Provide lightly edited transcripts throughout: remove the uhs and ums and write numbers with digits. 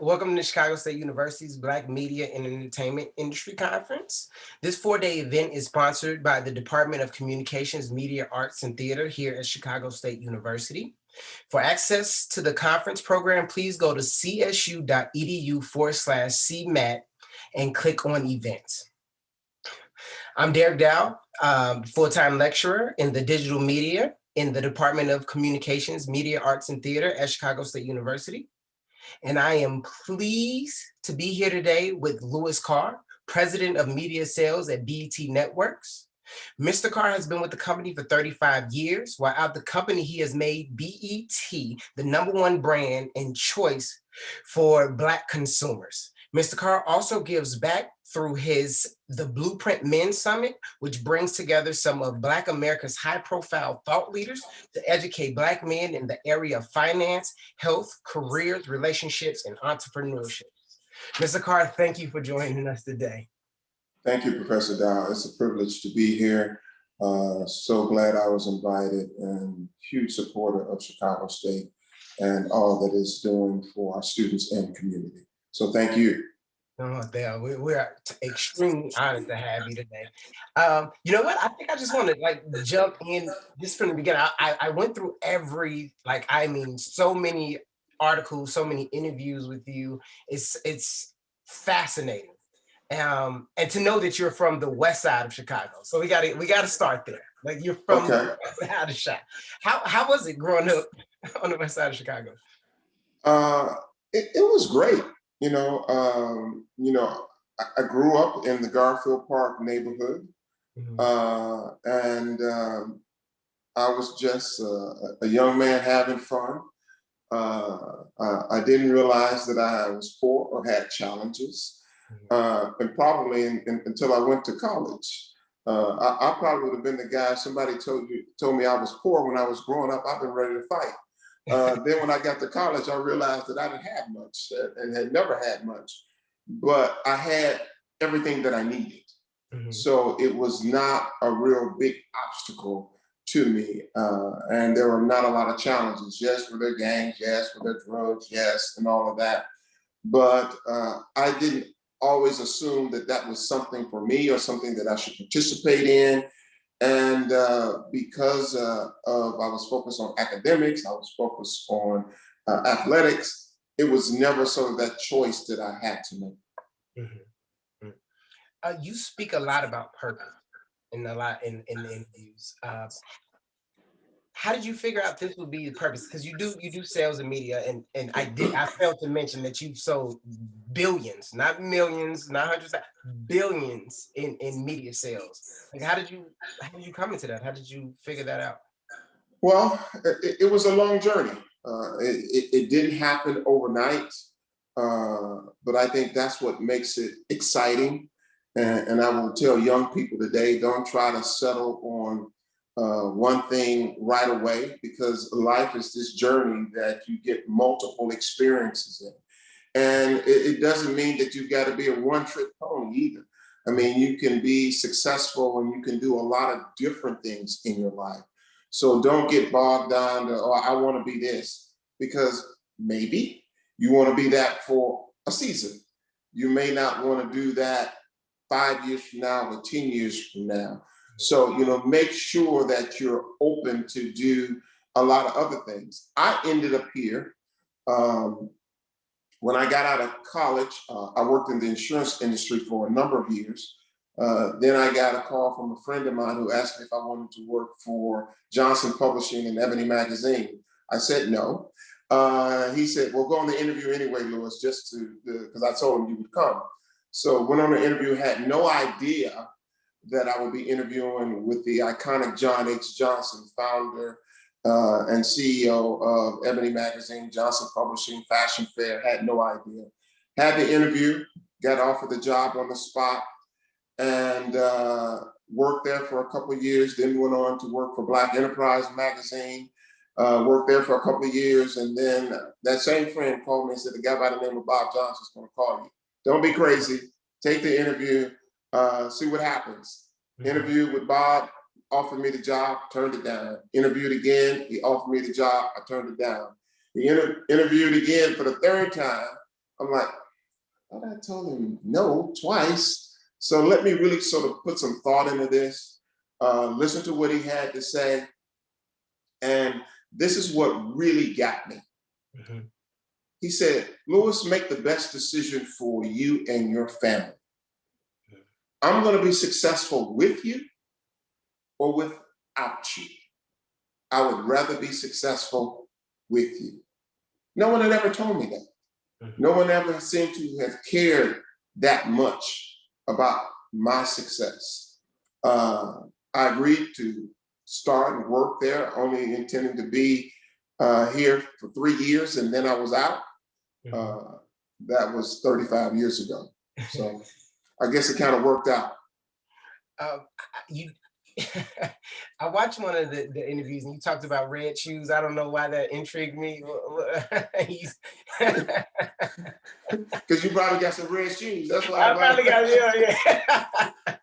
Welcome to Chicago State University's Black Media and Entertainment Industry Conference. This four-day event is sponsored by the Department of Communications, Media, Arts, and Theater here at Chicago State University. For access to the conference program, please go to csu.edu/CMAT and click on events. I'm Derek Dow, full-time lecturer in the digital media in the Department of Communications, Media, Arts, and Theater at Chicago State University. And I am pleased to be here today with Louis Carr, President of Media Sales at BET Networks. Mr. Carr has been with the company for 35 years. While out the company, he has made BET the #1 brand and choice for Black consumers. Mr. Carr also gives back through the Blueprint Men Summit, which brings together some of Black America's high-profile thought leaders to educate Black men in the area of finance, health, careers, relationships, and entrepreneurship. Mr. Carr, thank you for joining us today. Thank you, Professor Dow. It's a privilege to be here. So glad I was invited, and huge supporter of Chicago State and all that it's doing for our students and community. So thank you. Oh, Dale, we're extremely honored to have you today. You know what? I think I just want to jump in just from the beginning. I went through so many articles, so many interviews with you. It's fascinating. And to know that you're from the west side of Chicago. So we gotta start there. Like, you're from the west side of Chicago. How was it growing up on the west side of Chicago? It was great. I grew up in the Garfield Park neighborhood, and I was just a young man having fun. I didn't realize that I was poor or had challenges, and probably until I went to college. I probably would have been the guy somebody told me I was poor when I was growing up. I've been ready to fight. Then when I got to college, I realized that I didn't have much and had never had much, but I had everything that I needed. So it was not a real big obstacle to me. And there were not a lot of challenges. Yes, for their gangs, yes, for their drugs, yes, and all of that. But I didn't always assume that that was something for me or something that I should participate in. And because I was focused on academics, I was focused on athletics, it was never sort of that choice that I had to make. You speak a lot about purpose in the interviews. How did you figure out this would be the purpose? Because you do sales and media, and I failed to mention that you've sold billions, not millions, not hundreds, billions in media sales. Like, how did you come into that? How did you figure that out? Well, it was a long journey. It didn't happen overnight, but I think that's what makes it exciting. And I will tell young people today, don't try to settle on one thing right away, because life is this journey that you get multiple experiences in. And it doesn't mean that you've got to be a one-trick pony either. I mean, you can be successful and you can do a lot of different things in your life. So don't get bogged down to, oh, I want to be this, because maybe you want to be that for a season. You may not want to do that 5 years from now or 10 years from now. So, make sure that you're open to do a lot of other things. I ended up here. When I got out of college, I worked in the insurance industry for a number of years. Then I got a call from a friend of mine who asked me if I wanted to work for Johnson Publishing and Ebony Magazine. I said no. He said, well, go on the interview anyway, Louis, just because I told him you would come. So went on the interview, had no idea that I would be interviewing with the iconic John H. Johnson, founder and CEO of Ebony Magazine, Johnson Publishing, Fashion Fair. Had no idea. Had the interview, got offered the job on the spot, and worked there for a couple of years, then went on to work for Black Enterprise Magazine, worked there for a couple of years, and then that same friend called me and said, the guy by the name of Bob Johnson is going to call you. Don't be crazy, take the interview, see what happens. Interviewed with Bob, offered me the job, turned it down. Interviewed again, he offered me the job, I turned it down. He interviewed again for the third time, I'm like, oh, I told him no twice. So let me really sort of put some thought into this, listen to what he had to say. And this is what really got me. Mm-hmm. He said, Lewis, make the best decision for you and your family. I'm going to be successful with you or without you. I would rather be successful with you. No one had ever told me that. No one ever seemed to have cared that much about my success. I agreed to start and work there, only intending to be here for 3 years, and then I was out. That was 35 years ago. So I guess it kind of worked out. You, I watched one of the interviews and you talked about red shoes. I don't know why that intrigued me. Because you probably got some red shoes. That's why I probably got, yeah.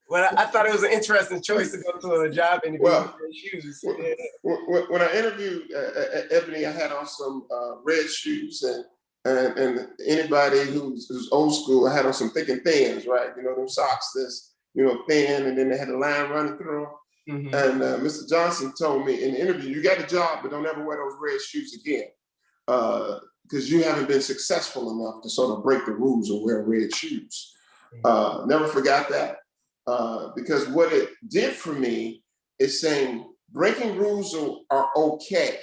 Well, I thought it was an interesting choice to go to a job interview with red shoes. When I interviewed Ebony, I had on some red shoes, and anybody who's old school, I had on some thick and thins, right? You know, them socks that's, you know, thin, and then they had a line running through them. Mm-hmm. And Mr. Johnson told me in the interview, you got the job, but don't ever wear those red shoes again. Because you haven't been successful enough to sort of break the rules and wear red shoes. Never forgot that. Because what it did for me is saying breaking rules are okay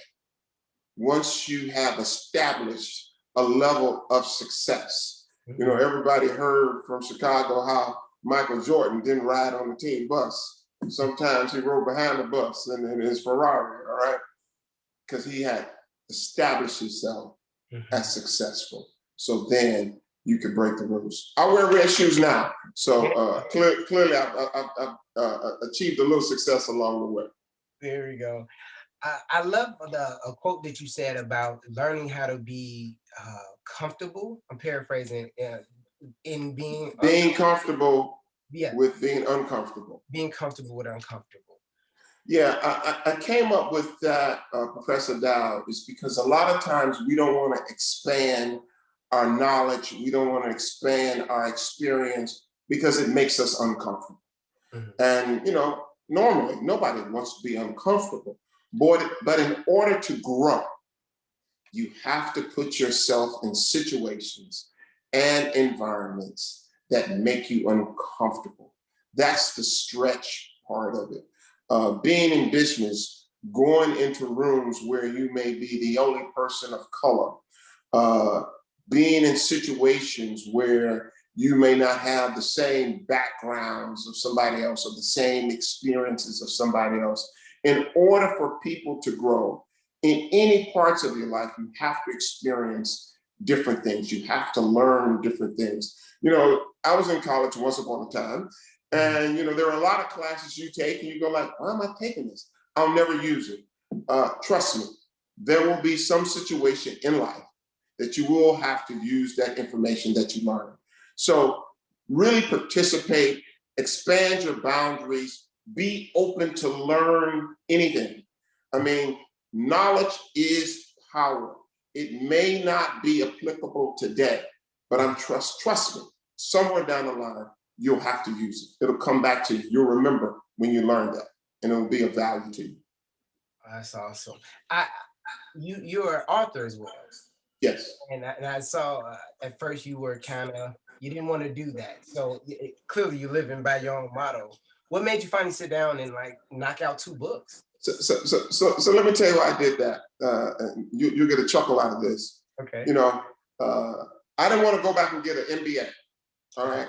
once you have established a level of success. Mm-hmm. You know, everybody heard from Chicago how Michael Jordan didn't ride on the team bus. Sometimes he rode behind the bus in his Ferrari, all right? Because he had established himself as successful. So then you could break the rules. I wear red shoes now. So clearly I've achieved a little success along the way. There we go. I love a quote that you said about learning how to be comfortable. I'm paraphrasing, in being comfortable with being uncomfortable. Being comfortable with uncomfortable. Yeah, I came up with that, Professor Dow, is because a lot of times we don't want to expand our knowledge. We don't want to expand our experience because it makes us uncomfortable. Mm-hmm. And, you know, normally nobody wants to be uncomfortable. But in order to grow, you have to put yourself in situations and environments that make you uncomfortable. That's the stretch part of it. Being in business, going into rooms where you may be the only person of color, being in situations where you may not have the same backgrounds of somebody else or the same experiences of somebody else. In order for people to grow in any parts of your life, you have to experience different things. You have to learn different things. You know, I was in college once upon a time, and, you know, there are a lot of classes you take and you go like, why am I taking this? I'll never use it. Trust me, there will be some situation in life that you will have to use that information that you learn. So really participate, expand your boundaries, be open to learn anything. I mean, knowledge is power. It may not be applicable today, but trust me, somewhere down the line, you'll have to use it. It'll come back to you. You'll remember when you learned that, and it'll be of value to you. That's awesome. You're an author as well. Yes. And I saw at first you were you didn't want to do that. So clearly you're living by your own motto. What made you finally sit down and like knock out 2 books? So let me tell you why I did that. And you'll get a chuckle out of this. Okay. You know, I didn't want to go back and get an MBA. All right.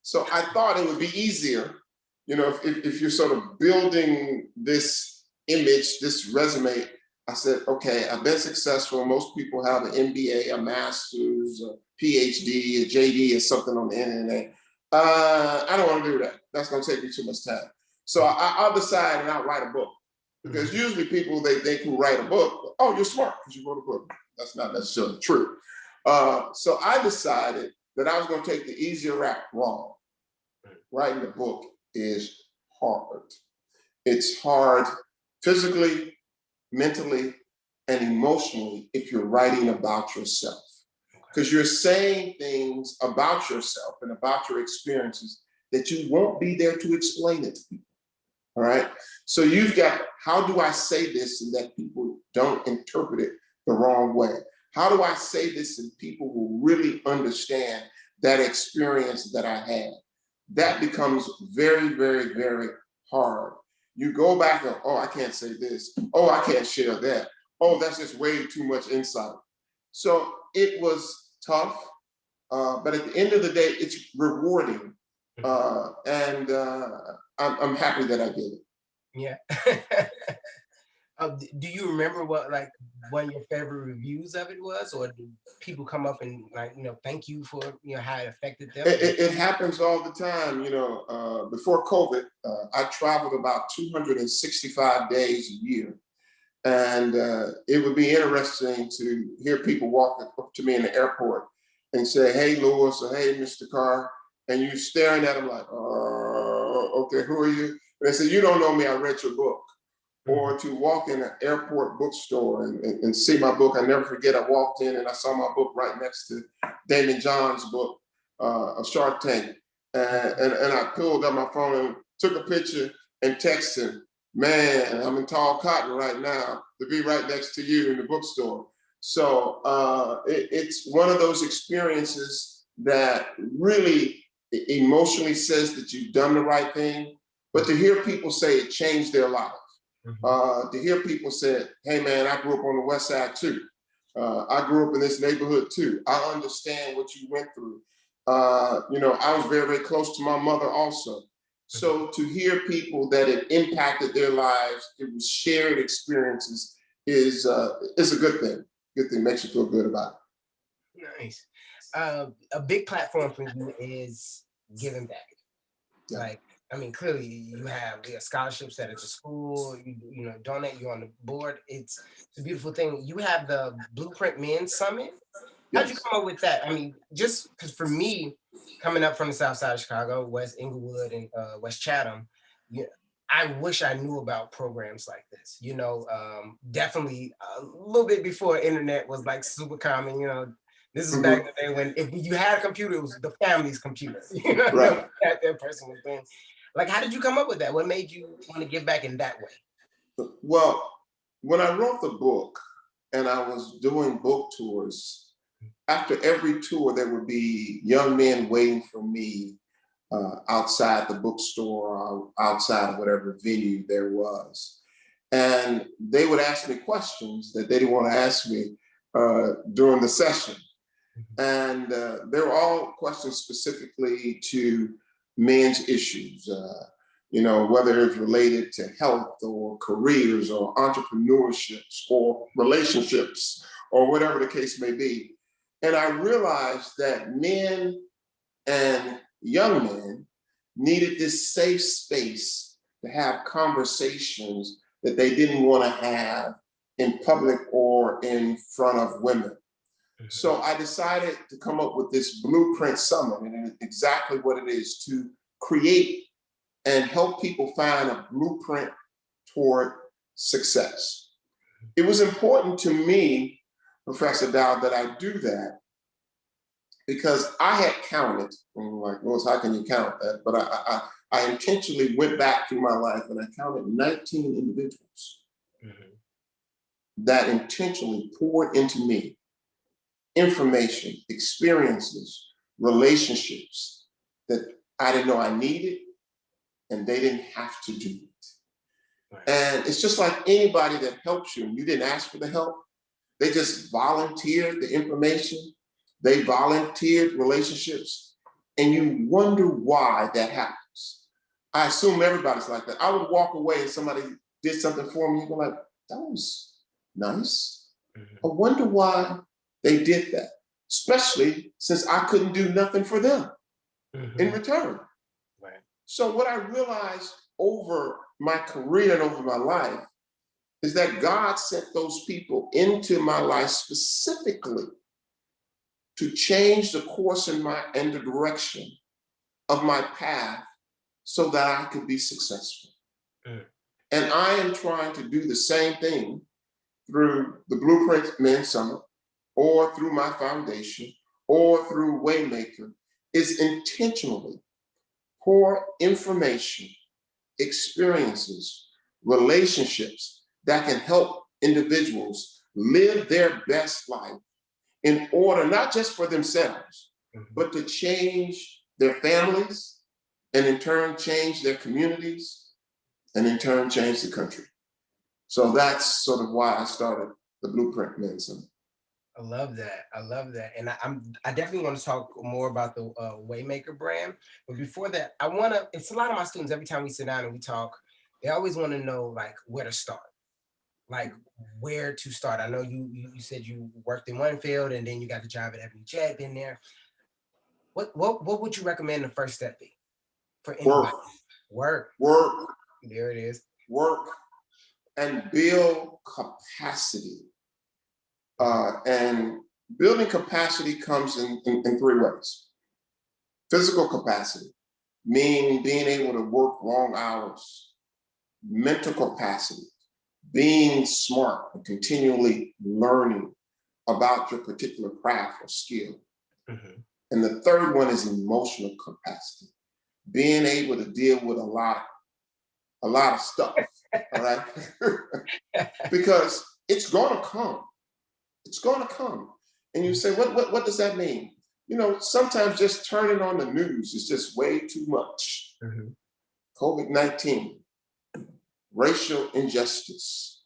So I thought it would be easier, you know, if you're sort of building this image, this resume. I said, okay, I've been successful. Most people have an MBA, a master's, a PhD, a JD, or something on the internet. I don't want to do that. That's going to take me too much time. So I'll decide and I'll write a book. Because usually people, they think who write a book, oh, you're smart because you wrote a book. That's not necessarily true. So I decided that I was going to take the easier route. Wrong. Writing a book is hard. It's hard physically, mentally, and emotionally if you're writing about yourself. because you're saying things about yourself and about your experiences that you won't be there to explain it to people. All right. So you've got, how do I say this and that people don't interpret it the wrong way? How do I say this and people will really understand that experience that I had? That becomes very, very, very hard. You go back and, oh, I can't say this. Oh, I can't share that. Oh, that's just way too much insight. So it was tough, but at the end of the day, it's rewarding. And I'm happy that I did it. Yeah. Do you remember what, like, one of your favorite reviews of it was, or did people come up and, like, thank you for, how it affected them? It happens all the time. Before COVID, I traveled about 265 days a year. And it would be interesting to hear people walk up to me in the airport and say, hey, Lewis, or hey, Mr. Carr. And you staring at them like, okay, who are you? And they say, you don't know me, I read your book. Or to walk in an airport bookstore and see my book. I never forget, I walked in and I saw my book right next to Damon John's book, of Shark Tank. And I pulled up my phone and took a picture and texted him, man, I'm in tall cotton right now to be right next to you in the bookstore. So it's one of those experiences that really emotionally says that you've done the right thing, but to hear people say it changed their life. To hear people say, hey man, I grew up on the West Side too. I grew up in this neighborhood too. I understand what you went through. I was very, very close to my mother also. So to hear people that it impacted their lives, it was shared experiences, is a good thing. Good thing, makes you feel good about it. Nice. A big platform for you is giving back. Yeah. Like, I mean, clearly you have scholarships at the school, you donate, you're on the board. It's a beautiful thing. You have the Blueprint Men's Summit. How'd you come up with that? I mean, just because for me, coming up from the South Side of Chicago, West Inglewood and West Chatham, I wish I knew about programs like this. Definitely a little bit before internet was like super common. This is back in the day when if you had a computer, it was the family's computer. Right. Had their personal thing. Like, how did you come up with that? What made you want to give back in that way? Well, when I wrote the book and I was doing book tours, after every tour, there would be young men waiting for me outside the bookstore or outside of whatever venue there was. And they would ask me questions that they didn't want to ask me during the session. And they were all questions specifically to men's issues, whether it's related to health or careers or entrepreneurships or relationships or whatever the case may be. And I realized that men and young men needed this safe space to have conversations that they didn't want to have in public or in front of women. So I decided to come up with this Blueprint Summit, and it's exactly what it is, to create and help people find a blueprint toward success. It was important to me, Professor Dowd, that I do that because I had counted, and like, Rose, how can you count that? But I intentionally went back through my life and I counted 19 individuals that intentionally poured into me information, experiences, relationships that I didn't know I needed, and they didn't have to do it. Right. And it's just like anybody that helps you, and you didn't ask for the help, they just volunteered the information, they volunteered relationships, and you wonder why that happens. I assume everybody's like that. I would walk away and somebody did something for me, and you're like, that was nice. I wonder why they did that, especially since I couldn't do nothing for them in return. Right. So what I realized over my career and over my life is that God sent those people into my life specifically to change the course and the direction of my path so that I could be successful. And I am trying to do the same thing through the Blueprint Men's Summit, or through my foundation, or through Waymaker is intentionally pour information, experiences, relationships that can help individuals live their best life in order, not just for themselves, but to change their families, and in turn change their communities, and in turn change the country. So that's sort of why I started the Blueprint Men's Summit. I love that. I love that. And I definitely want to talk more about the Waymaker brand. But before that, it's a lot of my students, every time we sit down and we talk, they always want to know like where to start. Like where to start. I know you said you worked in one field and then you got the job at FBJ, been there. What would you recommend the first step be for anybody? Work. There it is. Work and build capacity. And building capacity comes in three ways. Physical capacity, meaning being able to work long hours. Mental capacity, being smart and continually learning about your particular craft or skill. Mm-hmm. And the third one is emotional capacity, being able to deal with a lot of stuff, all right? Because it's gonna come. It's gonna come. And you say, what does that mean? You know, sometimes just turning on the news is just way too much. Mm-hmm. COVID-19, racial injustice,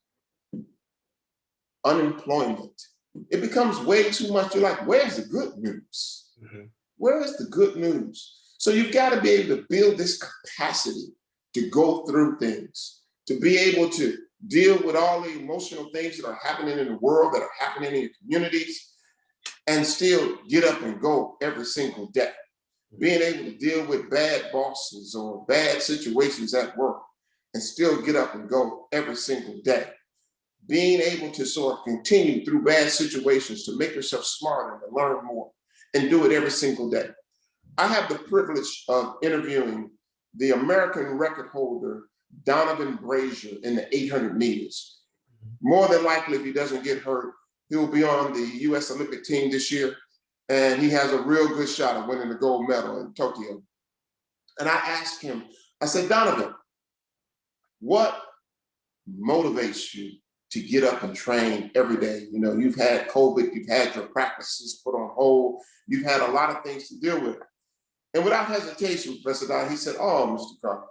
unemployment. It becomes way too much. You're like, where's the good news? Mm-hmm. Where is the good news? So you've got to be able to build this capacity to go through things, to be able to deal with all the emotional things that are happening in the world, that are happening in your communities, and still get up and go every single day. Being able to deal with bad bosses or bad situations at work and still get up and go every single day. Being able to sort of continue through bad situations to make yourself smarter and learn more and do it every single day. I have the privilege of interviewing the American record holder, Donovan Brazier, in the 800 meters. More than likely, if he doesn't get hurt, he'll be on the US Olympic team this year. And he has a real good shot at winning the gold medal in Tokyo. And I asked him, I said, Donovan, what motivates you to get up and train every day? You know, you've had COVID, you've had your practices put on hold, you've had a lot of things to deal with. And without hesitation, Professor Don, he said, oh, Mr. Carr,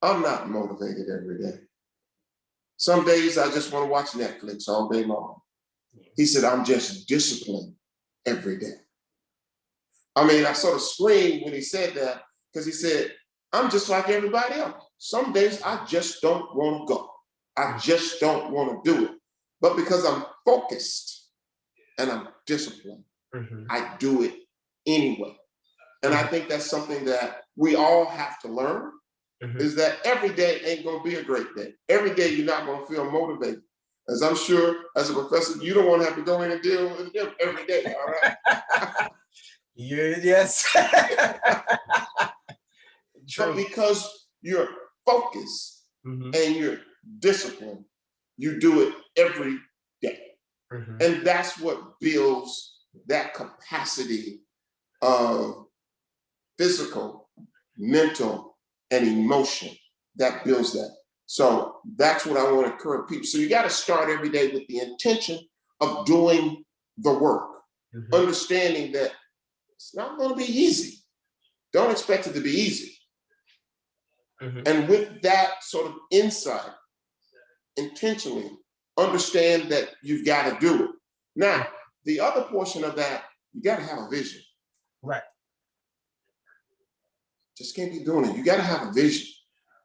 I'm not motivated every day. Some days I just want to watch Netflix all day long. He said, I'm just disciplined every day. I mean, I sort of screamed when he said that, because he said, I'm just like everybody else. Some days I just don't want to go. I just don't want to do it. But because I'm focused and I'm disciplined, I do it anyway. And I think that's something that we all have to learn, is that every day ain't going to be a great day. Every day you're not going to feel motivated. As I'm sure, as a professor, you don't want to have to go in and deal with them every day, all right? Yes. But because you're focused and you're disciplined, you do it every day. And that's what builds that capacity of physical, mental, and emotion that builds that. So that's what I want to encourage people. So you got to start every day with the intention of doing the work, understanding that it's not going to be easy. Don't expect it to be easy. And with that sort of insight, intentionally understand that you've got to do it. Now, the other portion of that, you got to have a vision. Right. Just can't be doing it. You got to have a vision.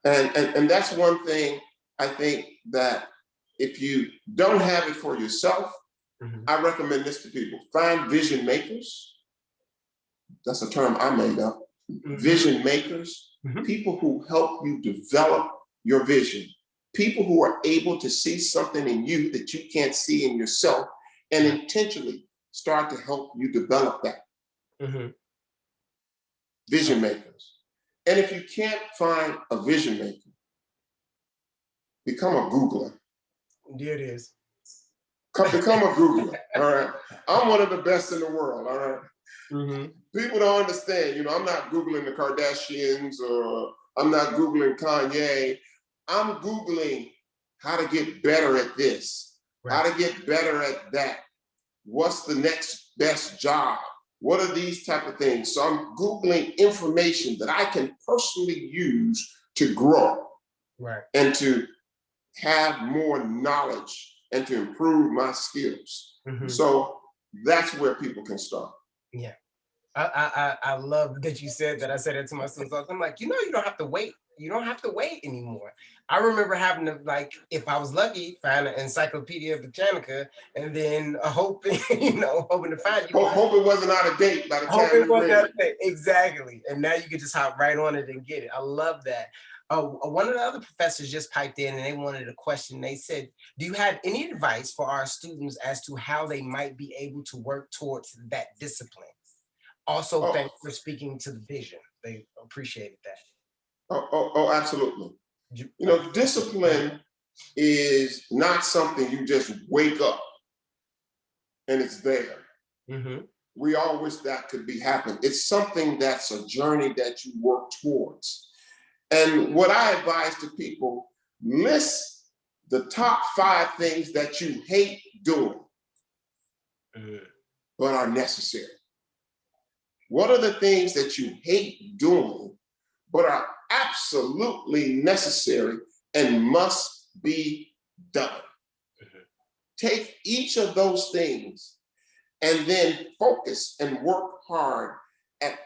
And that's one thing I think that if you don't have it for yourself, I recommend this to people. Find vision makers. That's a term I made up. Vision makers, people who help you develop your vision, people who are able to see something in you that you can't see in yourself and intentionally start to help you develop that. Vision makers. And if you can't find a vision maker, become a Googler. There it is. Become a Googler, all right? I'm one of the best in the world, all right? Mm-hmm. People don't understand, I'm not Googling the Kardashians or I'm not Googling Kanye. I'm Googling how to get better at this, how to get better at that. What's the next best job? What are these type of things? So I'm Googling information that I can personally use to grow and to have more knowledge and to improve my skills. Mm-hmm. So that's where people can start. Yeah. I love that you said that. I said it to my students. I'm like, you don't have to wait. You don't have to wait anymore. I remember having to, like, if I was lucky, find an Encyclopedia Britannica and then hoping to find you. Hope it wasn't out of date by the time it wasn't out of date. Exactly. And now you can just hop right on it and get it. I love that. One of the other professors just piped in and they wanted a question. They said, do you have any advice for our students as to how they might be able to work towards that discipline? Also, thanks for speaking to the vision. They appreciated that. Absolutely. Discipline is not something you just wake up and it's there. Mm-hmm. We all wish that could be happening. It's something that's a journey that you work towards. And what I advise to people, list the top 5 things that you hate doing, but are necessary. What are the things that you hate doing, but are absolutely necessary and must be done? Mm-hmm. Take each of those things and then focus and work hard at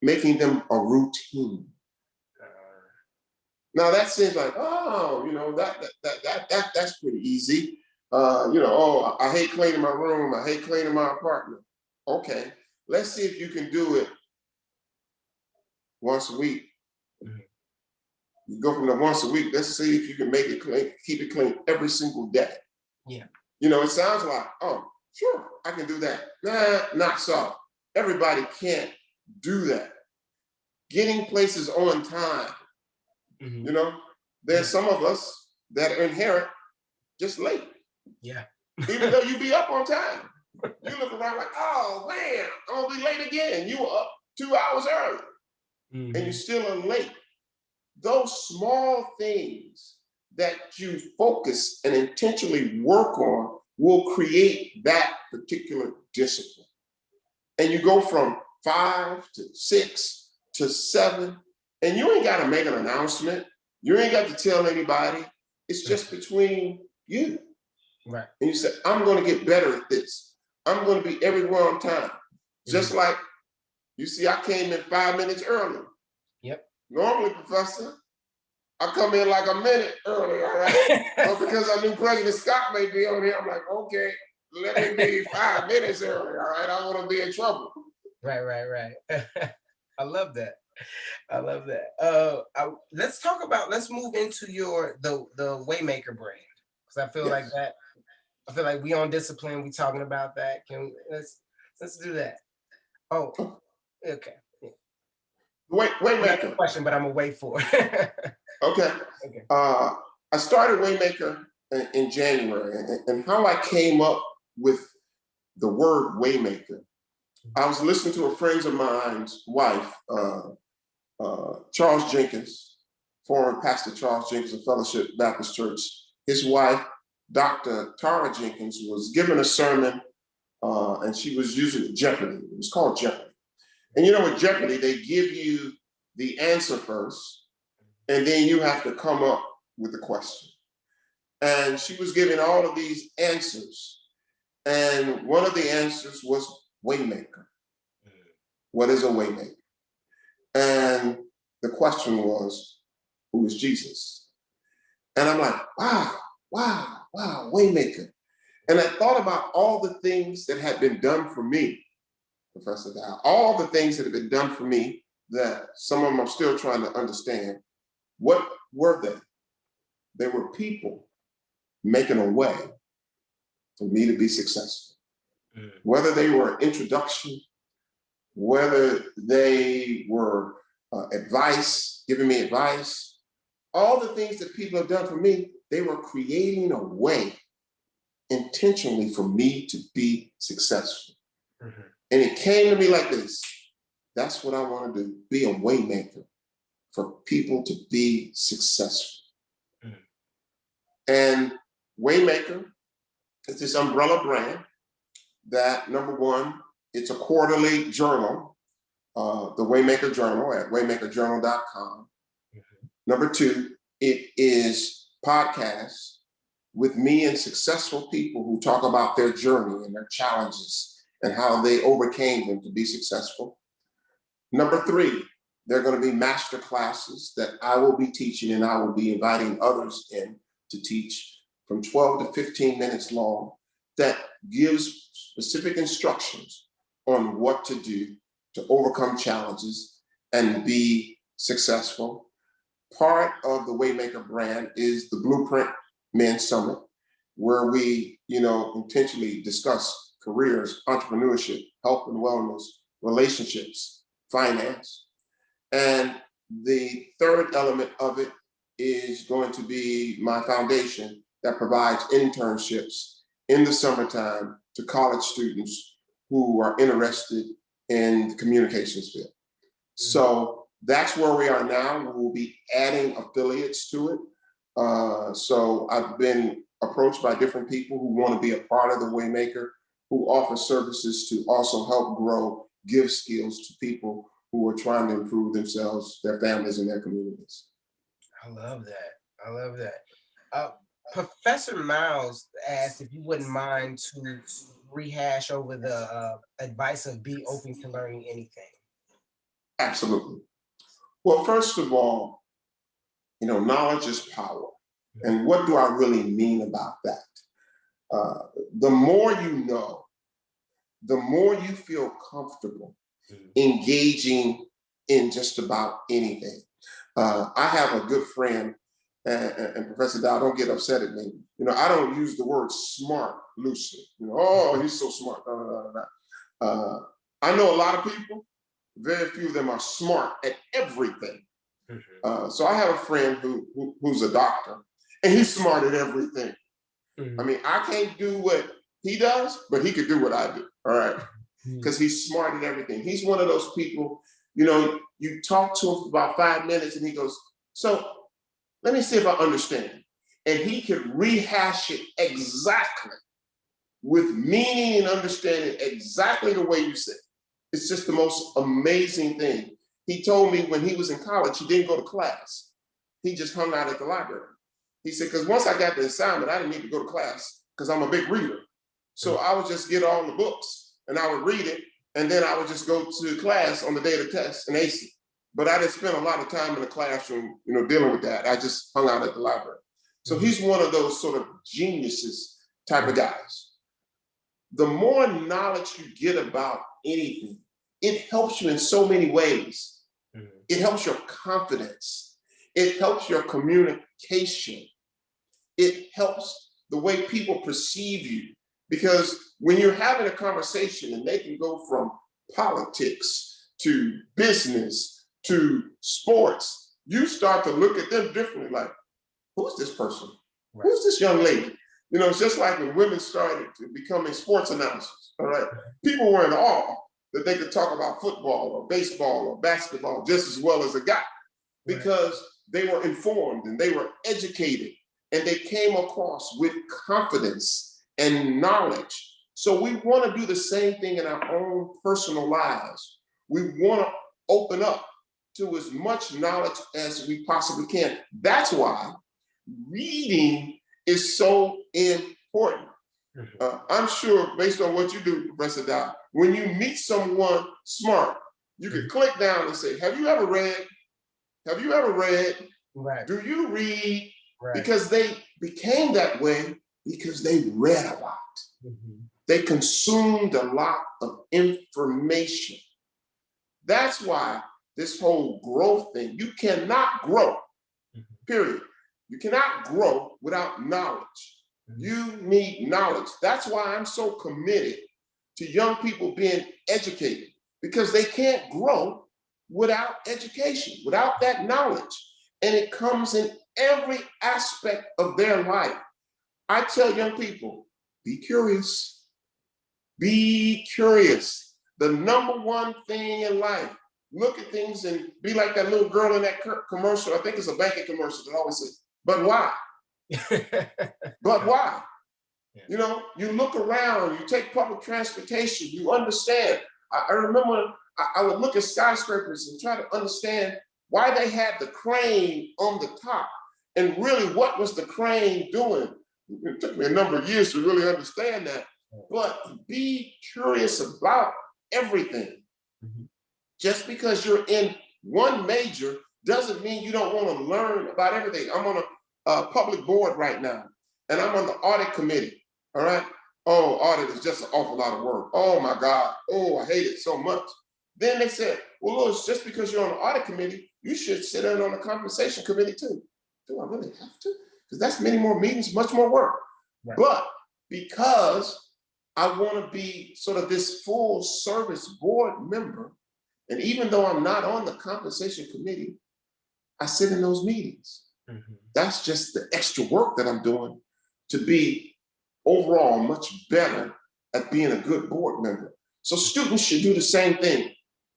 making them a routine. Now that seems like, that's pretty easy. I hate cleaning my room. I hate cleaning my apartment. Okay, let's see if you can do it once a week. Mm-hmm. You go from the once a week. Let's see if you can make it clean, keep it clean every single day. Yeah. It sounds like, oh, sure, I can do that. Nah, not so. Everybody can't do that. Getting places on time. Mm-hmm. There's some of us that are inherent just late. Yeah. Even though you be up on time. You look around like, oh man, I'm gonna be late again. You were up 2 hours early. Mm-hmm. And you still are late. Those small things that you focus and intentionally work on will create that particular discipline. And you go from 5 to 6 to 7, and you ain't got to make an announcement. You ain't got to tell anybody. It's just between you. Right. And you say, I'm going to get better at this. I'm going to be everywhere on time. Mm-hmm. Just like, you see, I came in 5 minutes early. Yep. Normally, Professor, I come in like a minute early, all right? But because I knew President Scott may be on here, I'm like, okay, let me be 5 minutes early, all right? I don't want to be in trouble. Right. I love that. Let's move into the Waymaker brand. Because I feel like that. I feel like we on discipline. We talking about that. Let's do that. Oh, okay. Waymaker question, but I'm gonna wait for it. Okay. I started Waymaker in January, and how I came up with the word Waymaker. I was listening to a friend of mine's wife, Charles Jenkins, former Pastor Charles Jenkins of Fellowship Baptist Church. His wife, Dr. Tara Jenkins, was giving a sermon, and she was using Jeopardy. It was called Jeopardy. And with Jeopardy, they give you the answer first, and then you have to come up with the question. And she was giving all of these answers. And one of the answers was Waymaker. What is a Waymaker? And the question was, who is Jesus? And I'm like, wow, Waymaker. And I thought about all the things that had been done for me, Professor Dow, all the things that have been done for me that some of them I'm still trying to understand. What were they? They were people making a way for me to be successful. Whether they were introduction, whether they were advice, giving me advice, all the things that people have done for me, they were creating a way intentionally for me to be successful. Mm-hmm. And it came to me like this. That's what I want to do, be a waymaker for people to be successful. Mm. And Waymaker is this umbrella brand that, number one, it's a quarterly journal, the Waymaker Journal at waymakerjournal.com. Mm-hmm. Number two, it is podcasts with me and successful people who talk about their journey and their challenges and how they overcame them to be successful. Number three, there are going to be master classes that I will be teaching, and I will be inviting others in to teach from 12 to 15 minutes long that gives specific instructions on what to do to overcome challenges and be successful. Part of the Waymaker brand is the Blueprint Men's Summit, where we, intentionally discuss careers, entrepreneurship, health and wellness, relationships, finance. And the third element of it is going to be my foundation that provides internships in the summertime to college students who are interested in the communications field. So that's where we are now. We will be adding affiliates to it. So I've been approached by different people who want to be a part of the Waymaker, who offer services to also help grow, give skills to people who are trying to improve themselves, their families, and their communities. I love that. I love that. Professor Miles asked if you wouldn't mind to rehash over the advice of be open to learning anything. Absolutely. Well, first of all, knowledge is power. And what do I really mean about that? The more you know, the more you feel comfortable engaging in just about anything. I have a good friend, and Professor Dow, don't get upset at me. I don't use the word smart loosely. Oh, he's so smart. I know a lot of people, very few of them are smart at everything. Mm-hmm. So I have a friend who's a doctor, and he's smart at everything. Mm-hmm. I mean, I can't do what he does, but he could do what I do, all right? Because he's smart at everything. He's one of those people, you talk to him for about 5 minutes and he goes, so let me see if I understand. And he could rehash it exactly with meaning and understanding exactly the way you said. It's just the most amazing thing. He told me when he was in college, he didn't go to class. He just hung out at the library. He said, because once I got the assignment, I didn't need to go to class because I'm a big reader. So I would just get all the books and I would read it. And then I would just go to class on the day of the test and ace it. But I didn't spend a lot of time in the classroom, dealing with that. I just hung out at the library. So he's one of those sort of geniuses type of guys. The more knowledge you get about anything, it helps you in so many ways. Mm-hmm. It helps your confidence. It helps your communication. It helps the way people perceive you. Because when you're having a conversation and they can go from politics to business to sports, you start to look at them differently, like, who's this person? Right. Who's this young lady? It's just like when women started becoming sports announcers, all right? People were in awe that they could talk about football or baseball or basketball just as well as a guy, because they were informed and they were educated and they came across with confidence and knowledge. So we want to do the same thing in our own personal lives. We want to open up to as much knowledge as we possibly can. That's why reading is so important. I'm sure, based on what you do, Professor Dow, when you meet someone smart, you can click down and say, have you ever read? Have you ever read? Right. Do you read? Right. Because they became that way because they read a lot. Mm-hmm. They consumed a lot of information. That's why this whole growth thing, you cannot grow, period. You cannot grow without knowledge. You need knowledge. That's why I'm so committed to young people being educated, because they can't grow without education, without that knowledge. And it comes in every aspect of their life. I tell young people, be curious. Be curious. the number one thing in life. Look at things and be like that little girl in that commercial. I think it's a banking commercial that always says, "But why? But why?" You know, you look around, you take public transportation, you understand. I remember I would look at skyscrapers and try to understand why they had the crane on the top and really what was the crane doing. It took me a number of years to really understand that, but be curious about everything. Mhm. Just because you're in one major doesn't mean you don't want to learn about everything. I'm on a public board right now, and I'm on the audit committee. All right. Oh, audit is just an awful lot of work. Oh my God. Oh, I hate it so much. Then they said, well, Louis, just because you're on the audit committee, you should sit in on the compensation committee too. Do I really have to? Because that's many more meetings, much more work. Right. But because I want to be sort of this full service board member, and even though I'm not on the compensation committee, I sit in those meetings. Mm-hmm. That's just the extra work that I'm doing to be overall much better at being a good board member. So students should do the same thing.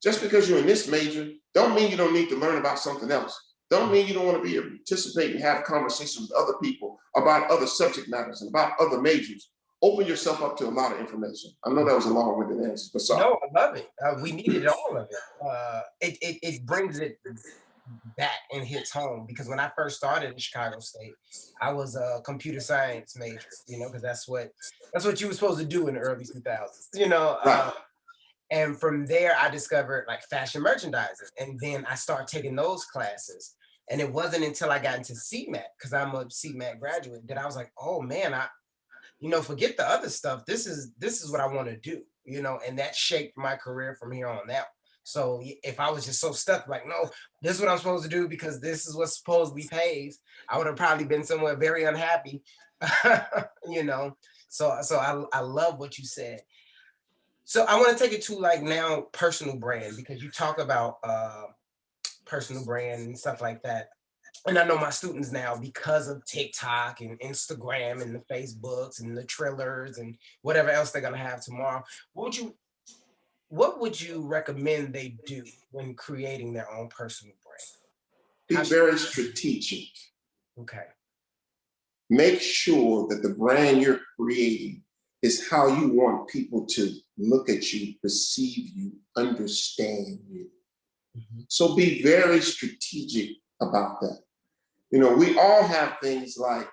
Just because you're in this major, don't mean you don't need to learn about something else. Don't mean you don't want to be able to participate and have conversations with other people about other subject matters and about other majors. Open yourself up to a lot of information. I know that was a long-winded answer, but sorry. No, I love it. We needed all of it. It brings it back and hits home, because when I first started in Chicago State, I was a computer science major, you know, because that's what you were supposed to do in the early 2000s, you know. Right. And from there, I discovered like fashion merchandising, and then I started taking those classes. And it wasn't until I got into CMAT, because I'm a CMAT graduate, that I was like, oh man, forget the other stuff. This is what I want to do, you know, and that shaped my career from here on out. So if I was just so stuck, like, no, this is what I'm supposed to do because this is what supposedly pays, I would have probably been somewhere very unhappy, you know. So I love what you said. So I want to take it to like now personal brand, because you talk about personal brand and stuff like that. And I know my students now, because of TikTok and Instagram and the Facebooks and the Trillers and whatever else they're gonna have tomorrow, what would you recommend they do when creating their own personal brand? Be very strategic. Okay. Make sure that the brand you're creating is how you want people to look at you, perceive you, understand you. Mm-hmm. So be very strategic about that. You know, we all have things like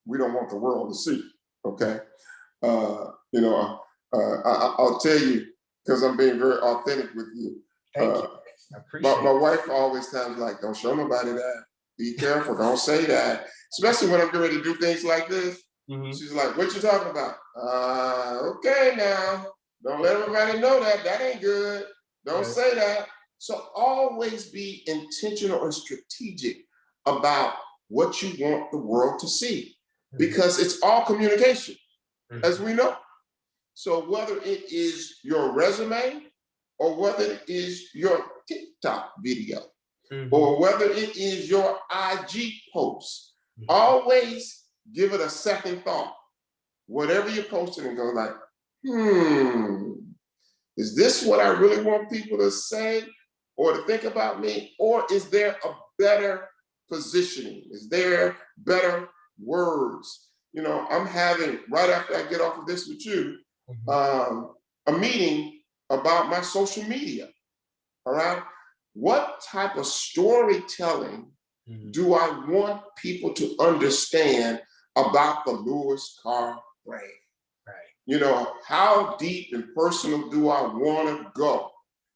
we don't want the world to see, okay? I'll tell you, because I'm being very authentic with you. Thank you. I appreciate my wife always tells me, like, don't show nobody that. Be careful, don't say that. Especially when I'm getting ready to do things like this. Mm-hmm. She's like, what you talking about? Okay now, don't let everybody know that. That ain't good. Don't say that. So always be intentional and strategic about what you want the world to see, because it's all communication, as we know. So whether it is your resume, or whether it is your TikTok video, or whether it is your IG post, always give it a second thought. Whatever you're posting, and go like, is this what I really want people to say or to think about me? Or is there a better positioning? Is there better words? You know, I'm having, right after I get off of this with you, a meeting about my social media. All right. What type of storytelling do I want people to understand about the Louis Carr brand? Right. You know, how deep and personal do I want to go?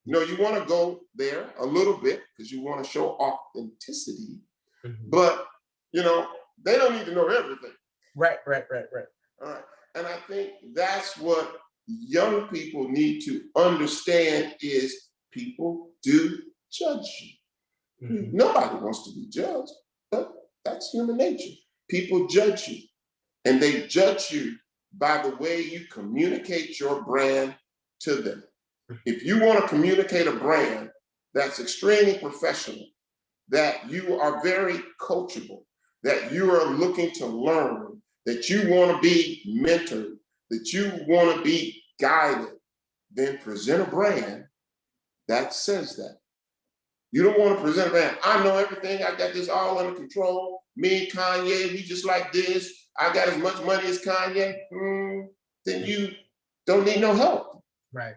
You know, you want to go there a little bit because you want to show authenticity, but, you know, they don't need to know everything. Right. All right. And I think that's what young people need to understand is people do judge you. Nobody wants to be judged, but that's human nature. People judge you, and they judge you by the way you communicate your brand to them. If you want to communicate a brand that's extremely professional, that you are very coachable, that you are looking to learn, that you want to be mentored, that you want to be guided, then present a brand that says that. You don't want to present a brand, I know everything, I got this all under control. Me and Kanye, we just like this. I got as much money as Kanye. Then you don't need no help. Right.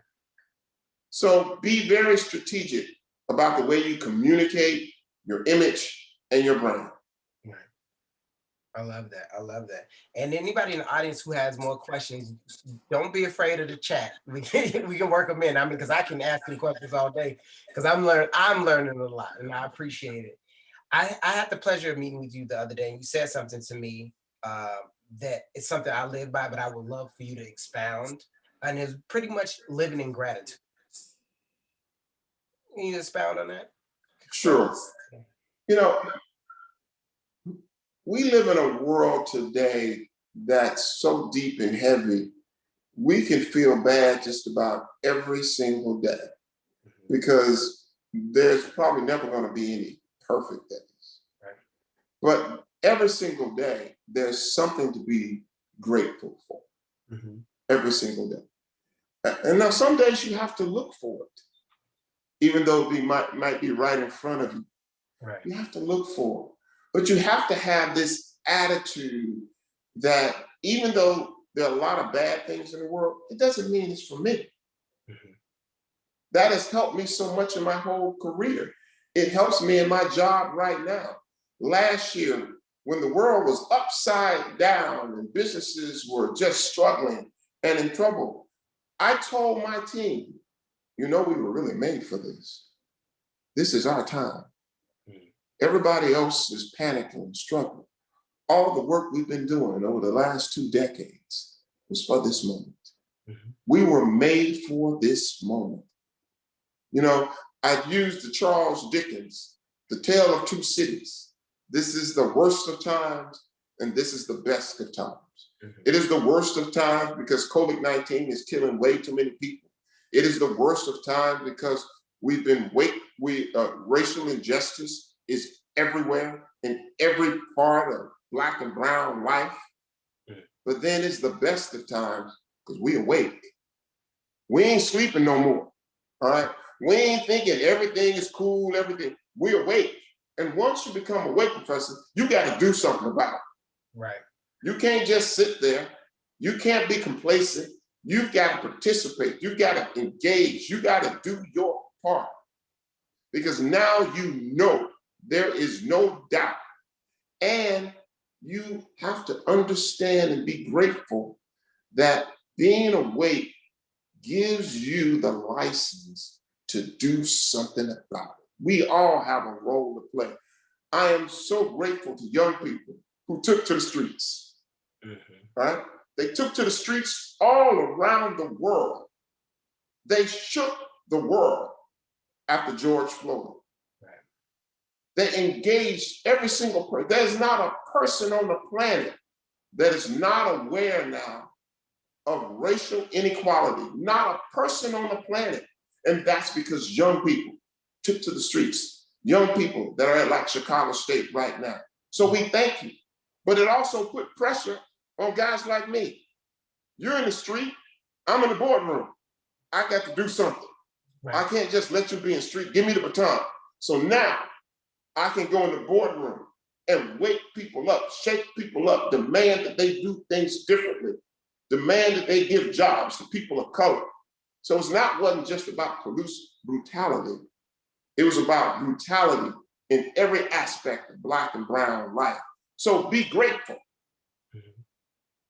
So be very strategic about the way you communicate your image and your brand. Right. I love that. I love that. And anybody in the audience who has more questions, don't be afraid of the chat. We can work them in. I mean, because I can ask them questions all day because I'm learning a lot and I appreciate it. I had the pleasure of meeting with you the other day, and you said something to me that it's something I live by, but I would love for you to expound. And it's pretty much living in gratitude. Can you expound on that? Sure. You know, we live in a world today that's so deep and heavy, we can feel bad just about every single day because there's probably never going to be any perfect days. Right. But every single day, there's something to be grateful for. Every single day. And now some days you have to look for it, even though it might be right in front of you. Right. You have to look for it. But you have to have this attitude that even though there are a lot of bad things in the world, it doesn't mean it's for me. That has helped me so much in my whole career. It helps me in my job right now. Last year, when the world was upside down and businesses were just struggling and in trouble, I told my team, you know, we were really made for this. This is our time. Everybody else is panicking and struggling. All the work we've been doing over the last 2 decades was for this moment. We were made for this moment. You know, I've used the Charles Dickens, The Tale of Two Cities. This is the worst of times, and this is the best of times. It is the worst of times because COVID-19 is killing way too many people. It is the worst of times because racial injustice is everywhere in every part of Black and brown life. But then it's the best of times because we awake. We ain't sleeping no more, all right? We ain't thinking everything is cool, everything. We awake. And once you become awake, Professor, you got to do something about it. Right. You can't just sit there. You can't be complacent. You've got to participate. You've got to engage. You got to do your part. Because now you know there is no doubt. And you have to understand and be grateful that being awake gives you the license to do something about it. We all have a role to play. I am so grateful to young people who took to the streets, right? They took to the streets all around the world. They shook the world after George Floyd. They engaged every single person. There's not a person on the planet that is not aware now of racial inequality, not a person on the planet. And that's because young people took to the streets, young people that are at like Chicago State right now. So we thank you. But it also put pressure on guys like me. You're in the street, I'm in the boardroom. I got to do something. Right. I can't just let you be in the street, give me the baton. So now I can go in the boardroom and wake people up, shake people up, demand that they do things differently, demand that they give jobs to people of color. So wasn't just about police brutality. It was about brutality in every aspect of Black and brown life. So be grateful.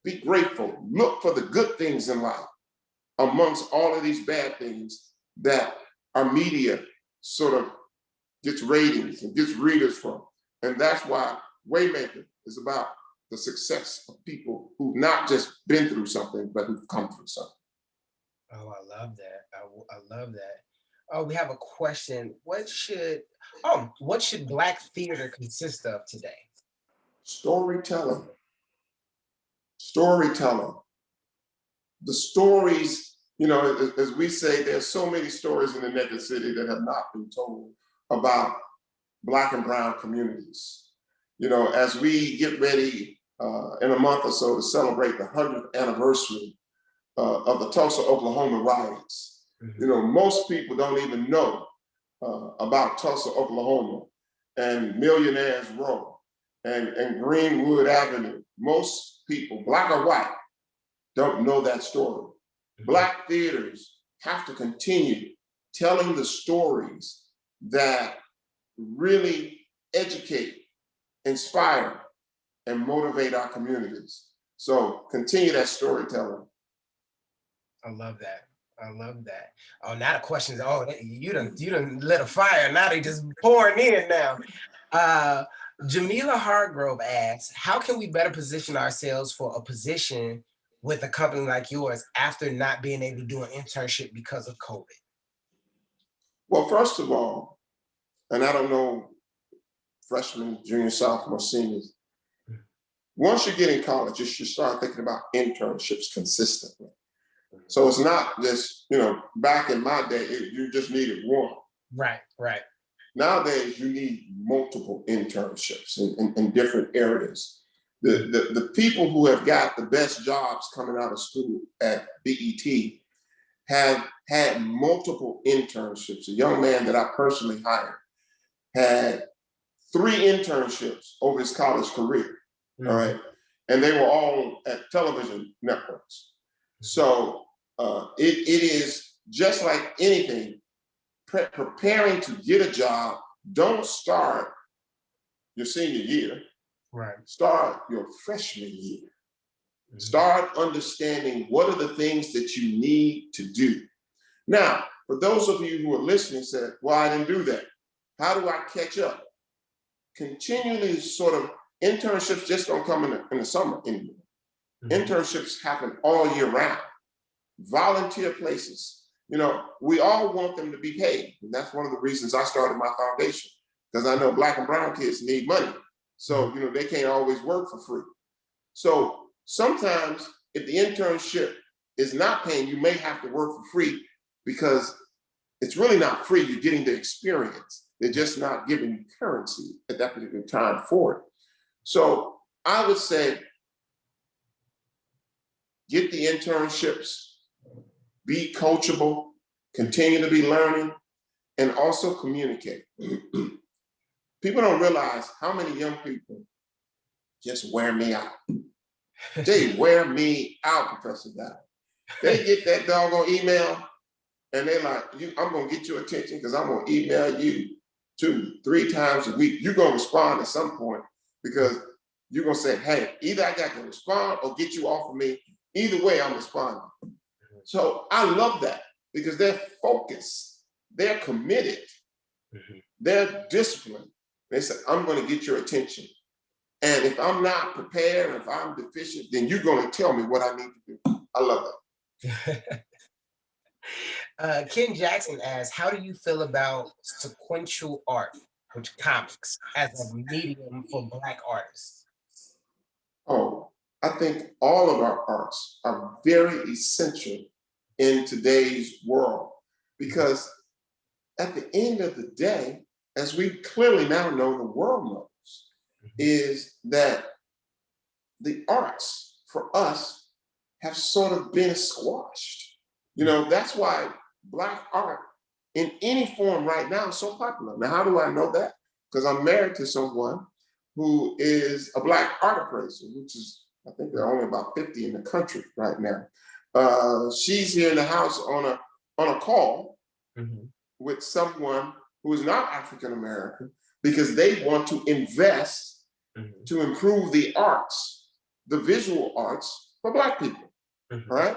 Be grateful. Look for the good things in life amongst all of these bad things that our media sort of gets ratings and gets readers from. And that's why Waymaker is about the success of people who've not just been through something, but who've come through something. Oh, I love that. I love that. Oh, we have a question. What should Black theater consist of today? Storytelling. Storytelling. The stories, you know, as we say, there's so many stories in the Naked City that have not been told about Black and brown communities. You know, as we get ready in a month or so to celebrate the 100th anniversary of the Tulsa, Oklahoma riots, You know, most people don't even know about Tulsa, Oklahoma, and Millionaires Row, and Greenwood Avenue. Most people, black or white, don't know that story. Black theaters have to continue telling the stories that really educate, inspire, and motivate our communities. So continue that storytelling. I love that. I love that. Oh, now the questions. Oh, you done lit a fire. Now they just pouring in now. Jamila Hargrove asks, how can we better position ourselves for a position with a company like yours after not being able to do an internship because of COVID? Well, first of all, and I don't know freshmen, junior, sophomore, seniors, once you get in college, you should start thinking about internships consistently. So it's not just, you know, back in my day, you just needed one. Right, right. Nowadays, you need multiple internships in different areas. The people who have got the best jobs coming out of school at BET have had multiple internships. A young man that I personally hired had 3 internships over his college career, all right? And they were all at television networks. So it is just like anything, preparing to get a job. Don't start your senior year. Right. Start your freshman year. Start understanding what are the things that you need to do. Now, for those of you who are listening, said, well, I didn't do that. How do I catch up? Continually sort of, internships just don't come in the summer anymore. Internships happen all year round. Volunteer places. You know, we all want them to be paid. And that's one of the reasons I started my foundation, because I know Black and brown kids need money. So, you know, they can't always work for free. So sometimes if the internship is not paying, you may have to work for free, because it's really not free. You're getting the experience. They're just not giving you currency at that particular time for it. So I would say, get the internships, be coachable, continue to be learning, and also communicate. People don't realize how many young people just wear me out. They wear me out, Professor Dow. They get that doggone email and they're like, I'm gonna get your attention because I'm gonna email you 2-3 times a week. You're gonna respond at some point, because you're gonna say, hey, either I got to respond or get you off of me. Either way, I'm responding. So I love that, because they're focused, they're committed, they're disciplined. They say, I'm going to get your attention. And if I'm not prepared, if I'm deficient, then you're going to tell me what I need to do. I love that. Ken Jackson asks, how do you feel about sequential art, which comics, as a medium for Black artists? Oh, I think all of our arts are very essential in today's world, because at the end of the day, as we clearly now know, the world knows, is that the arts for us have sort of been squashed. You know, that's why Black art in any form right now is so popular. Now, how do I know that? Because I'm married to someone who is a Black art appraiser, which is, I think there are only about 50 in the country right now. She's here in the house on a call with someone who is not African American, because they want to invest to improve the arts, the visual arts for Black people. All right.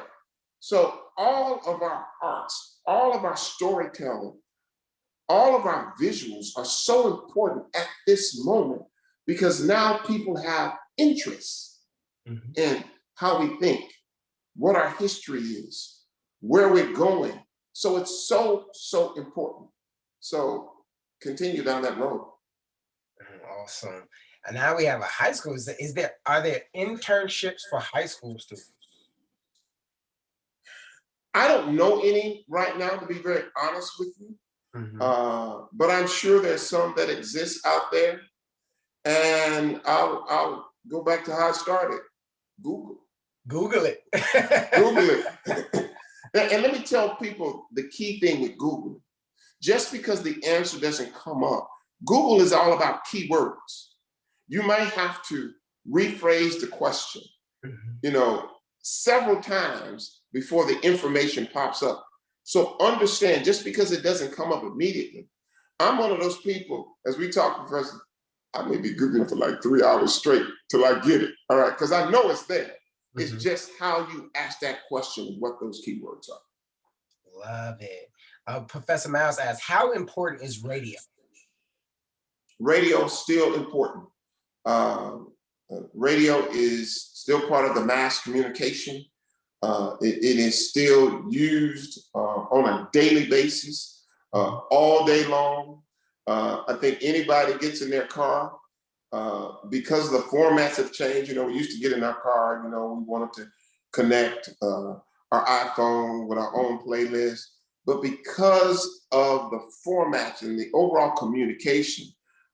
So all of our arts, all of our storytelling, all of our visuals are so important at this moment, because now people have interest in how we think, what our history is, where we're going. So it's so, so important. So continue down that road. Awesome. And now we have a high school. Are there internships for high school students? I don't know any right now, to be very honest with you. But I'm sure there's some that exist out there. And I'll go back to how I started. Google it. Google it. And let me tell people the key thing with Google. Just because the answer doesn't come up, Google is all about keywords. You might have to rephrase the question, several times before the information pops up. So understand, just because it doesn't come up immediately, I'm one of those people, as we talk, Professor, I may be Googling for like 3 hours straight till I get it, all right? Because I know it's there. It's just how you ask that question, what those keywords are. Love it. Professor Miles asks, how important is radio? Radio is still important. Radio is still part of the mass communication. It is still used on a daily basis, all day long. I think anybody gets in their car, because the formats have changed. We used to get in our car, we wanted to connect our iPhone with our own playlist. But because of the formats and the overall communication,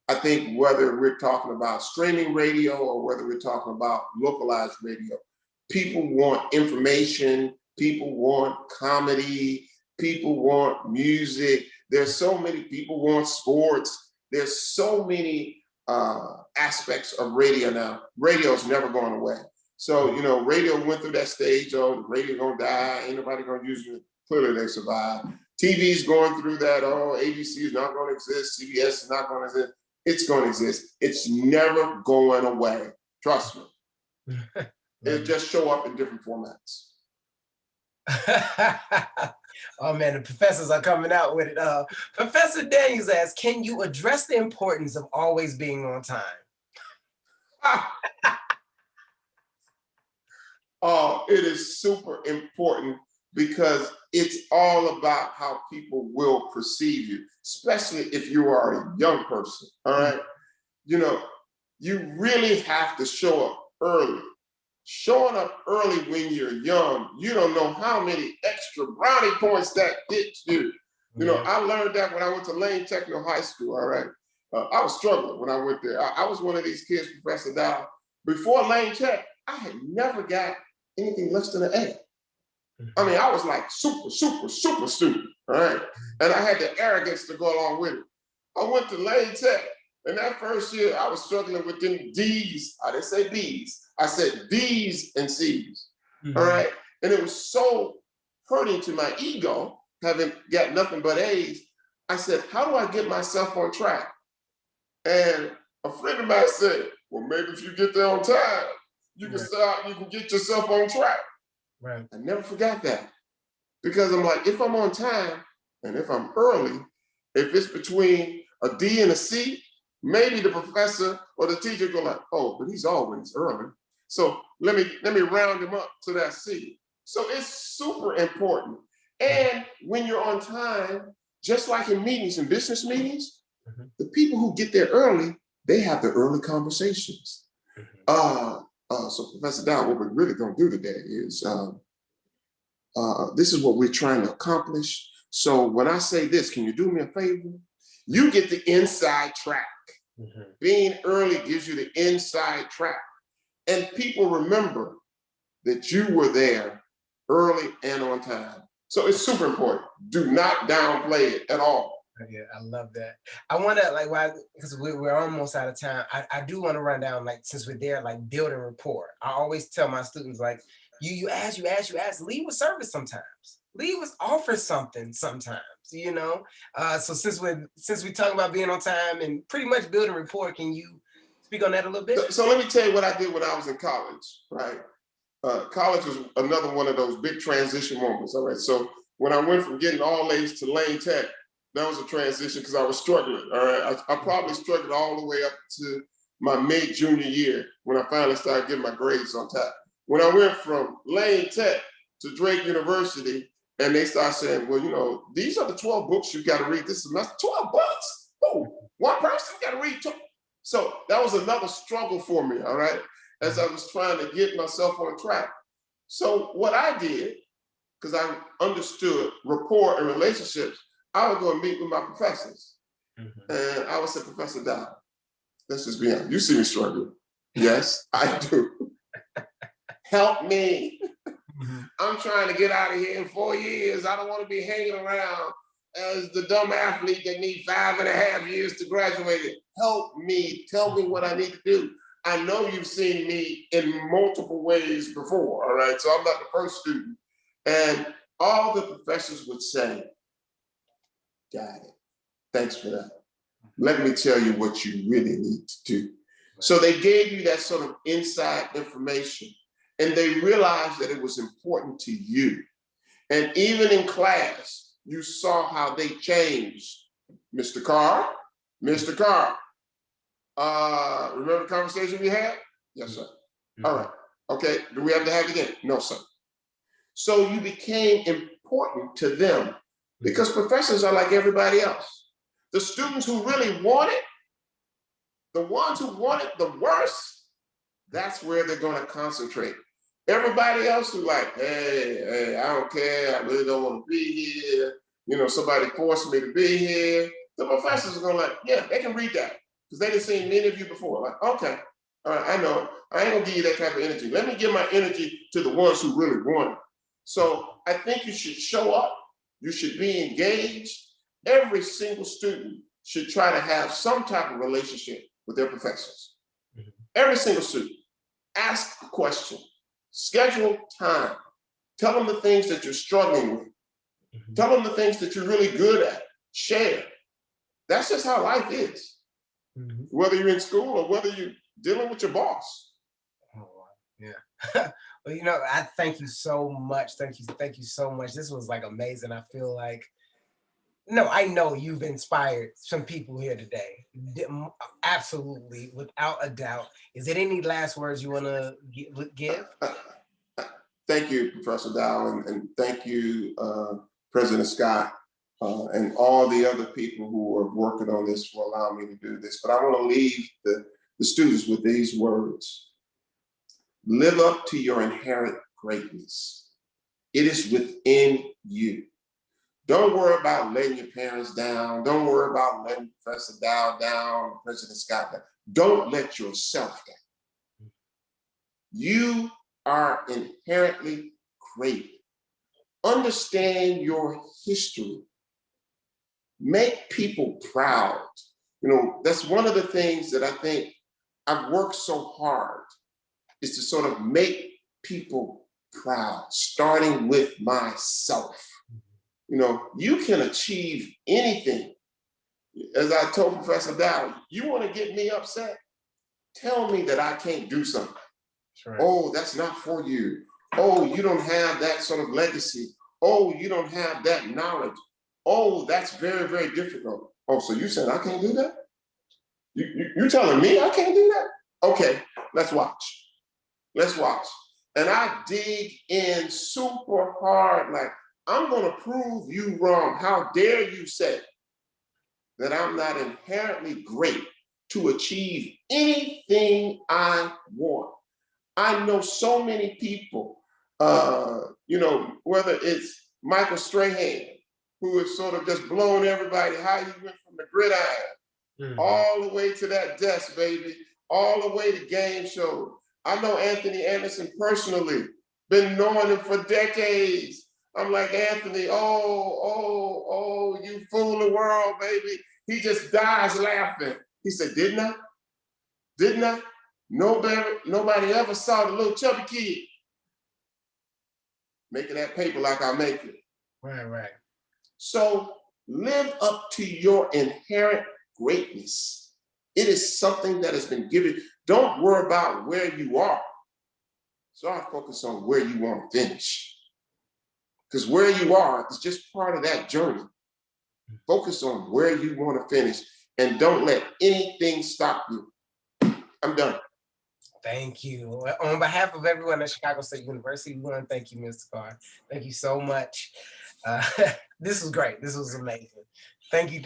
I think whether we're talking about streaming radio or whether we're talking about localized radio, people want information, people want comedy, people want music. There's so many people want sports. There's so many aspects of radio now. Radio's never going away. So, radio went through that stage, the radio gonna die, ain't nobody gonna use it. Clearly they survived. TV's going through that, ABC is not gonna exist, CBS is not gonna exist. It's gonna exist. It's never going away. Trust me. It'll just show up in different formats. Oh man, the professors are coming out with it. Professor Daniels asks, can you address the importance of always being on time? It is super important because it's all about how people will perceive you, especially if you are a young person, all right? You really have to show up early. Showing up early when you're young, you don't know how many extra brownie points that gets you. I learned that when I went to Lane Technical High School, all right? I was struggling when I went there. I was one of these kids, Professor Dow. Before Lane Tech, I had never got anything less than an A. I mean, I was like super, super, super student, all right? And I had the arrogance to go along with it. I went to Lane Tech, and that first year, I was struggling with them D's. I didn't say B's. I said D's and C's, all right? And it was so hurting to my ego, having got nothing but A's. I said, how do I get myself on track? And a friend of mine said, well, maybe if you get there on time, you can get yourself on track. Right. I never forgot that, because I'm like, if I'm on time and if I'm early, if it's between a D and a C, maybe the professor or the teacher go like, oh, but he's always early. So let me round him up to that C. So it's super important. And when you're on time, just like in meetings, in business meetings, the people who get there early, they have the early conversations. So Professor Dow, what we're really gonna do today is, this is what we're trying to accomplish. So when I say this, can you do me a favor? You get the inside track. Being early gives you the inside track. And people remember that you were there early and on time. So it's super important. Do not downplay it at all. Yeah, I love that. I want to, because we're almost out of time, I do want to run down, since we're there, building rapport. I always tell my students, you ask, lead with service sometimes. Lead with offer something sometimes, So since we talk about being on time and pretty much building rapport, can you speak on that a little bit? So let me tell you what I did when I was in college, right? College was another one of those big transition moments, all right? So when I went from getting all A's to Lane Tech, that was a transition because I was struggling, all right? I probably struggled all the way up to my mid-junior year when I finally started getting my grades on top. When I went from Lane Tech to Drake University, and they start saying, well, these are the 12 books you got to read this semester. 12 books? Oh, one person got to read 12. So that was another struggle for me, all right, as I was trying to get myself on track. So what I did, because I understood rapport and relationships, I would go and meet with my professors. And I would say, Professor Dow, let's just be honest. You see me struggling. Yes, I do. Help me. I'm trying to get out of here in 4 years. I don't want to be hanging around as the dumb athlete that needs 5.5 years to graduate. Help me, tell me what I need to do. I know you've seen me in multiple ways before, all right? So I'm not the first student. And all the professors would say, got it, thanks for that. Let me tell you what you really need to do. So they gave you that sort of inside information, and they realized that it was important to you. And even in class, you saw how they changed. Mr. Carr, Mr. Carr, remember the conversation we had? Yes, sir. All right. Okay, do we have to have it again? No, sir. So you became important to them because professors are like everybody else. The students who really want it, the ones who want it the worst, that's where they're going to concentrate. Everybody else who like, hey, I don't care, I really don't want to be here. You know, somebody forced me to be here. The professors are going to like, yeah, they can read that because they didn't see many of you before. Like, okay, all right, I know. I ain't going to give you that type of energy. Let me give my energy to the ones who really want it. So I think you should show up. You should be engaged. Every single student should try to have some type of relationship with their professors. Every single student. Ask a question. Schedule time. Tell them the things that you're struggling with. Tell them the things that you're really good at. Share. That's just how life is. Whether you're in school or whether you're dealing with your boss. Oh, yeah. Well, you know, I thank you so much. Thank you so much. This was like amazing. I feel like, no, I know you've inspired some people here today. Absolutely, without a doubt. Is there any last words you want to give? Thank you, Professor Dow, and thank you, President Scott, and all the other people who are working on this for allowing me to do this. But I want to leave the students with these words. Live up to your inherent greatness. It is within you. Don't worry about letting your parents down. Don't worry about letting Professor Dow down, President Scott down. Don't let yourself down. You are inherently great. Understand your history. Make people proud. You know, that's one of the things that I think I've worked so hard is to sort of make people proud, starting with myself. You know, you can achieve anything. As I told Professor Dow, you want to get me upset? Tell me that I can't do something. Right. Oh, that's not for you. Oh, you don't have that sort of legacy. Oh, you don't have that knowledge. Oh, that's very, very difficult. Oh, so you said I can't do that? You telling me I can't do that? Okay, let's watch. Let's watch. And I dig in super hard, like, I'm going to prove you wrong. How dare you say that I'm not inherently great to achieve anything I want? I know so many people, you know, whether it's Michael Strahan, who has sort of just blown everybody, how you went from the gridiron all the way to that desk, baby, all the way to game shows. I know Anthony Anderson personally, been knowing him for decades. I'm like, Anthony, you fool the world, baby. He just dies laughing. He said, didn't I? Didn't I? Nobody ever saw the little chubby kid making that paper like I make it. Right. So live up to your inherent greatness. It is something that has been given. Don't worry about where you are. Start focus on where you want to finish. Because where you are is just part of that journey. Focus on where you want to finish and don't let anything stop you. I'm done. Thank you. On behalf of everyone at Chicago State University, we want to thank you, Mr. Carr. Thank you so much. This was great. This was amazing. Thank you.